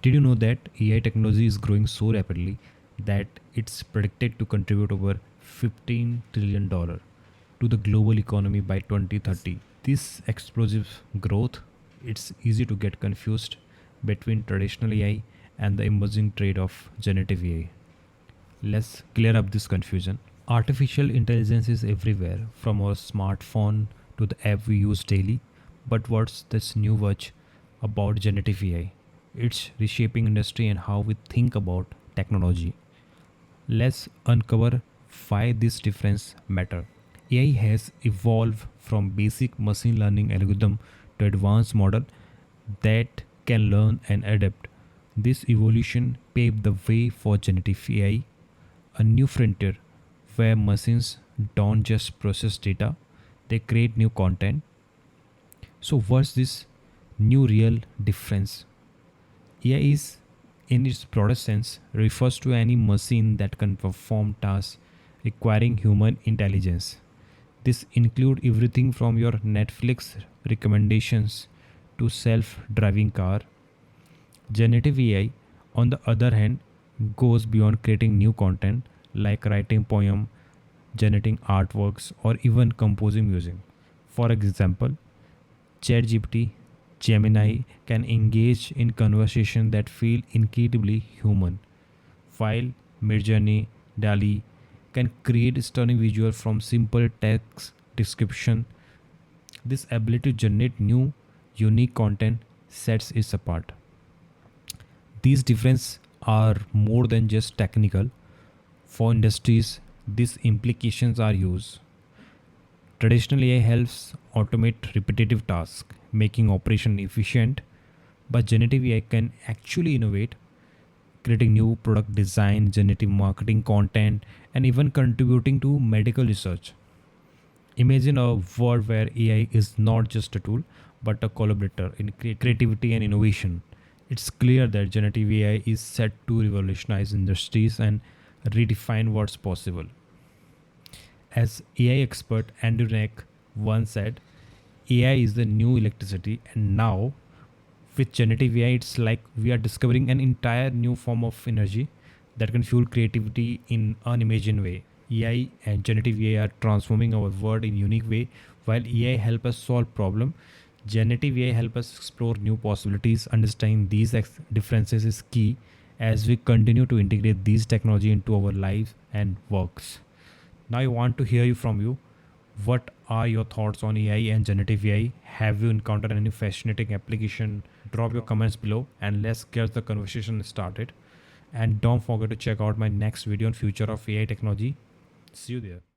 Did you know that AI technology is growing so rapidly that it's predicted to contribute over $15 trillion to the global economy by 2030? This explosive growth, it's easy to get confused between traditional AI and the emerging trade of generative AI. Let's clear up this confusion. Artificial intelligence is everywhere, from our smartphone to the app we use daily. But what's this new watch about generative AI? It's reshaping industry and how we think about technology. Let's uncover why this difference matter. AI has evolved from basic machine learning algorithm to advanced model that can learn and adapt. This evolution paved the way for generative AI, a new frontier where machines don't just process data, they create new content. So, what's this new real difference? AI is, in its broadest sense, refers to any machine that can perform tasks requiring human intelligence. This include everything from your Netflix recommendations to self-driving car. Generative AI, on the other hand, goes beyond creating new content like writing poem, generating artworks, or even composing music. For example, ChatGPT, Gemini can engage in conversation that feel incredibly human, while Midjourney, Dali can create stunning visual from simple text description. This ability to generate new, unique content sets it apart. These differences are more than just technical. For industries, these implications are used. Traditional AI helps automate repetitive tasks, making operation efficient, but generative AI can actually innovate, creating new product design, generative marketing content, and even contributing to medical research. Imagine a world where AI is not just a tool, but a collaborator in creativity and innovation. It's clear that generative AI is set to revolutionize industries and redefine what's possible. As AI expert Andrew Neck once said, AI is the new electricity, and now with generative AI, it's like we are discovering an entire new form of energy that can fuel creativity in unimagined way. AI and generative AI are transforming our world in unique way. While AI help us solve problem, generative AI help us explore new possibilities. Understanding these differences is key as we continue to integrate these technology into our lives and works. Now I want to hear you from you. What are your thoughts on AI and generative AI? Have you encountered any fascinating application? Drop your comments below and let's get the conversation started. And don't forget to check out my next video on future of AI technology. See you there.